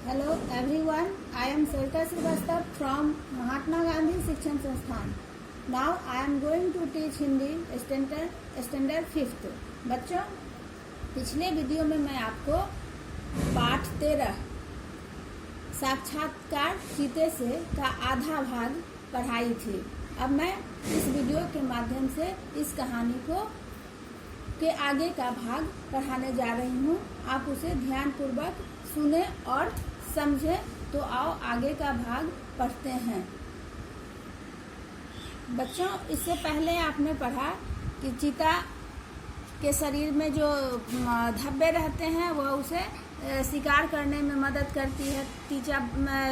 Hello everyone, I am Sarita Srivastava from Mahatma Gandhi Shikshan Sansthan. Now I am going to teach Hindi standard 5th. बच्चों, पिछले video में मैं आपको पाठ 13 साक्षात्कार चीते से का आधा भाग पढ़ाई थी। अब मैं इस वीडियो के माध्यम से इस कहानी को के आगे का भाग पढ़ाने जा रही हूँ। आप उसे ध्यानपूर्वक सुने और समझे। तो आओ आगे का भाग पढ़ते हैं। बच्चों, इससे पहले आपने पढ़ा कि चीता के शरीर में जो धब्बे रहते हैं वह उसे शिकार करने में मदद करती है।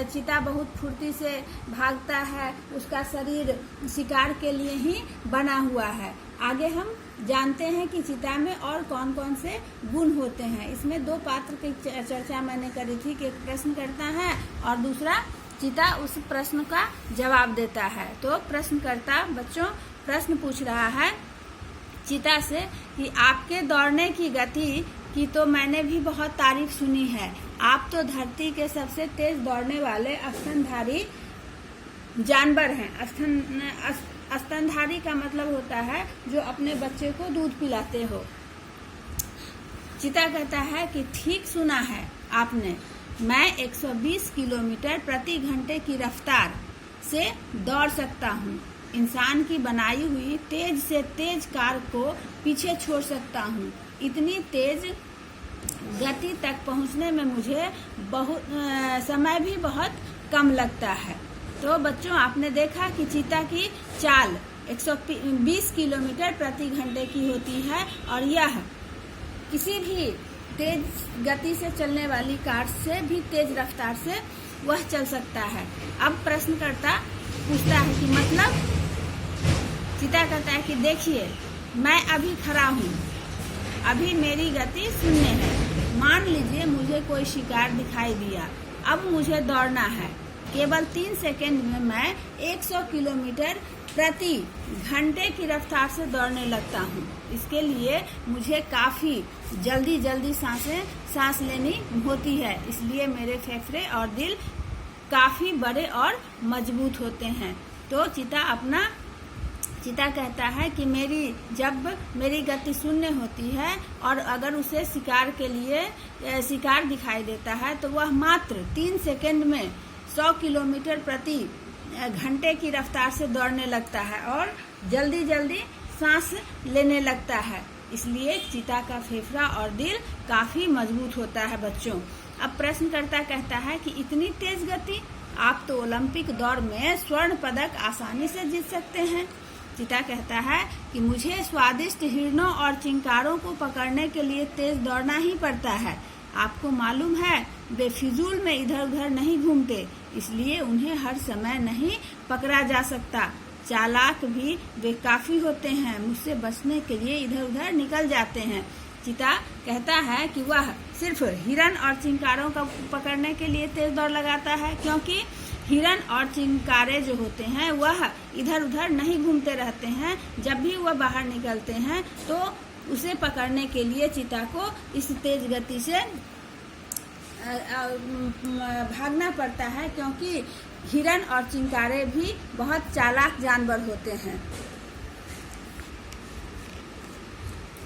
चीता बहुत फुर्ती से भागता है, उसका शरीर शिकार के लिए ही बना हुआ है। आगे हम जानते हैं कि चीता में और कौन कौन से गुण होते हैं। इसमें दो पात्र की चर्चा मैंने करी थी कि एक प्रश्न करता है और दूसरा चीता उस प्रश्न का जवाब देता है। तो प्रश्नकर्ता बच्चों प्रश्न पूछ रहा है चीता से कि आपके दौड़ने की गति की तो मैंने भी बहुत तारीफ सुनी है। आप तो धरती के सबसे तेज दौड़ने वाले स्तनधारी जानवर हैं। स्तनधारी का मतलब होता है जो अपने बच्चे को दूध पिलाते हो। चीता कहता है कि ठीक सुना है आपने, मैं 120 किलोमीटर प्रति घंटे की रफ्तार से दौड़ सकता हूँ। इंसान की बनाई हुई तेज से तेज कार को पीछे छोड़ सकता हूँ। इतनी तेज गति तक पहुँचने में मुझे समय भी बहुत कम लगता है। तो बच्चों, आपने देखा कि चीता की चाल 120 किलोमीटर प्रति घंटे की होती है और यह किसी भी तेज गति से चलने वाली कार से भी तेज रफ्तार से वह चल सकता है। अब प्रश्नकर्ता पूछता है कि मतलब? चीता कहता है कि देखिए, मैं अभी खड़ा हूँ, अभी मेरी गति शून्य है। मान लीजिए मुझे कोई शिकार दिखाई दिया, अब मुझे दौड़ना है। केवल 3 सेकंड में मैं 100 किलोमीटर प्रति घंटे की रफ्तार से दौड़ने लगता हूँ। इसके लिए मुझे काफ़ी जल्दी सांस लेनी होती है, इसलिए मेरे फेफड़े और दिल काफ़ी बड़े और मजबूत होते हैं। तो चीता कहता है कि जब मेरी गति शून्य होती है और अगर उसे शिकार दिखाई देता है तो वह मात्र 3 सेकंड में 100 किलोमीटर प्रति घंटे की रफ्तार से दौड़ने लगता है और जल्दी सांस लेने लगता है। इसलिए चीता का फेफड़ा और दिल काफ़ी मजबूत होता है। बच्चों, अब प्रश्नकर्ता कहता है कि इतनी तेज गति, आप तो ओलंपिक दौड़ में स्वर्ण पदक आसानी से जीत सकते हैं। चीता कहता है कि मुझे स्वादिष्ट हिरणों और चिंकारों को पकड़ने के लिए तेज दौड़ना ही पड़ता है। आपको मालूम है वे फिजूल में इधर उधर नहीं घूमते, इसलिए उन्हें हर समय नहीं पकड़ा जा सकता। चालाक भी वे काफी होते हैं, मुझसे बचने के लिए इधर उधर निकल जाते हैं। चीता कहता है कि वह सिर्फ हिरण और चिंकारों को पकड़ने के लिए तेज दौड़ लगाता है, क्योंकि हिरण और चिंकारे जो होते हैं वह इधर उधर नहीं घूमते रहते हैं। जब भी वह बाहर निकलते हैं तो उसे पकड़ने के लिए चीता को इस तेज गति से भागना पड़ता है, क्योंकि हिरण और चिंकारे भी बहुत चालाक जानवर होते हैं।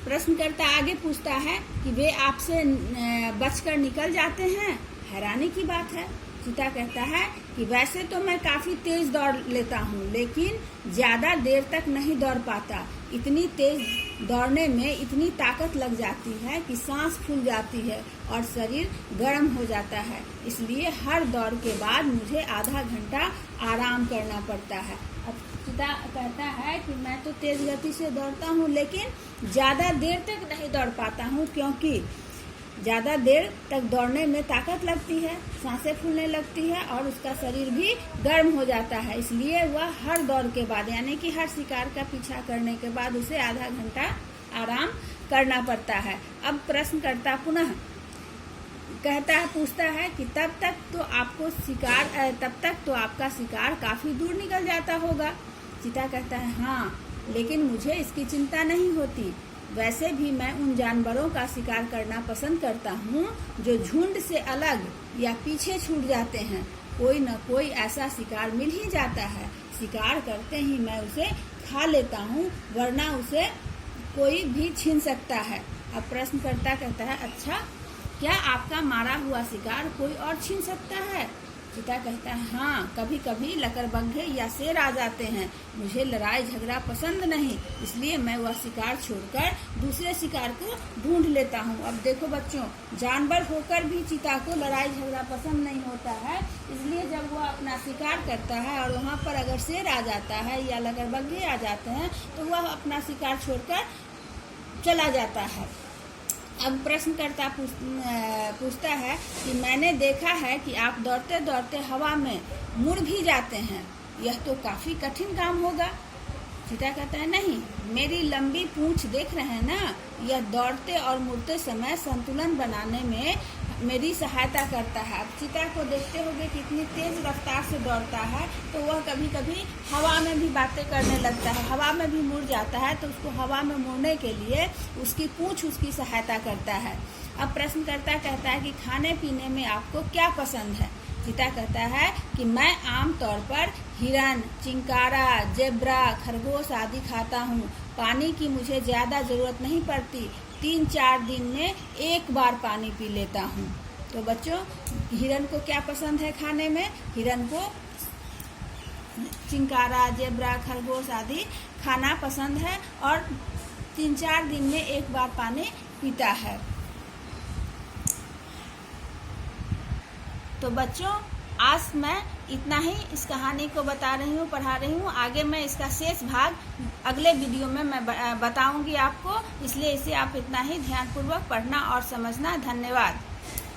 प्रश्नकर्ता आगे पूछता है कि वे आपसे बचकर निकल जाते हैं। हैरानी की बात है। चीता कहता है कि वैसे तो मैं काफी तेज दौड़ लेता हूँ, लेकिन ज्यादा देर तक नहीं दौड़ पाता। इतनी तेज दौड़ने में इतनी ताकत लग जाती है कि सांस फूल जाती है और शरीर गर्म हो जाता है। इसलिए हर दौड़ के बाद मुझे आधा घंटा आराम करना पड़ता है। अब चीता कहता है कि मैं तो तेज गति से दौड़ता हूँ, लेकिन ज्यादा देर तक नहीं दौड़ पाता हूँ, क्योंकि ज़्यादा देर तक दौड़ने में ताकत लगती है, सांसें फूलने लगती है और उसका शरीर भी गर्म हो जाता है। इसलिए वह हर दौड़ के बाद, यानी कि हर शिकार का पीछा करने के बाद उसे आधा घंटा आराम करना पड़ता है। अब प्रश्नकर्ता पुनः पूछता है कि तब तक तो आपका शिकार काफ़ी दूर निकल जाता होगा। चीता कहता है हाँ, लेकिन मुझे इसकी चिंता नहीं होती। वैसे भी मैं उन जानवरों का शिकार करना पसंद करता हूँ जो झुंड से अलग या पीछे छूट जाते हैं। कोई न कोई ऐसा शिकार मिल ही जाता है। शिकार करते ही मैं उसे खा लेता हूँ, वरना उसे कोई भी छीन सकता है। अब प्रश्नकर्ता कहता है, अच्छा, क्या आपका मारा हुआ शिकार कोई और छीन सकता है? चीता कहता है, हाँ, कभी कभी लकड़बग्घे या शेर आ जाते हैं। मुझे लड़ाई झगड़ा पसंद नहीं, इसलिए मैं वह शिकार छोड़कर दूसरे शिकार को ढूंढ लेता हूँ। अब देखो बच्चों, जानवर होकर भी चीता को लड़ाई झगड़ा पसंद नहीं होता है, इसलिए जब वह अपना शिकार करता है और वहाँ पर अगर शेर आ जाता है या लकड़बग्घे आ जाते हैं तो वह अपना शिकार छोड़कर चला जाता है। अब प्रश्नकर्ता पूछता है कि मैंने देखा है कि आप दौड़ते दौड़ते हवा में मुड़ भी जाते हैं, यह तो काफी कठिन काम होगा। चीता कहता है, नहीं, मेरी लंबी पूंछ देख रहे हैं ना, यह दौड़ते और मुड़ते समय संतुलन बनाने में मेरी सहायता करता है। अब चीता को देखते होंगे कितनी तेज रफ्तार से दौड़ता है, तो वह कभी कभी हवा में भी बातें करने लगता है, हवा में भी मुड़ जाता है, तो उसको हवा में मुड़ने के लिए उसकी पूंछ उसकी सहायता करता है। अब प्रश्नकर्ता कहता है कि खाने पीने में आपको क्या पसंद है? चीता कहता है कि मैं आमतौर पर हिरन, चिंकारा, जेब्रा, खरगोश आदि खाता हूँ। पानी की मुझे ज़्यादा ज़रूरत नहीं पड़ती, 3-4 दिन में एक बार पानी पी लेता हूँ। तो बच्चों, हिरन को क्या पसंद है खाने में? हिरन को चिंकारा, जेब्रा, खरगोश आदि खाना पसंद है और 3-4 दिन में एक बार पानी पीता है। तो बच्चों, आज मैं इतना ही इस कहानी को बता रही हूँ, पढ़ा रही हूँ। आगे मैं इसका शेष भाग अगले वीडियो में मैं बताऊँगी आपको, इसलिए इसे आप इतना ही ध्यानपूर्वक पढ़ना और समझना। धन्यवाद।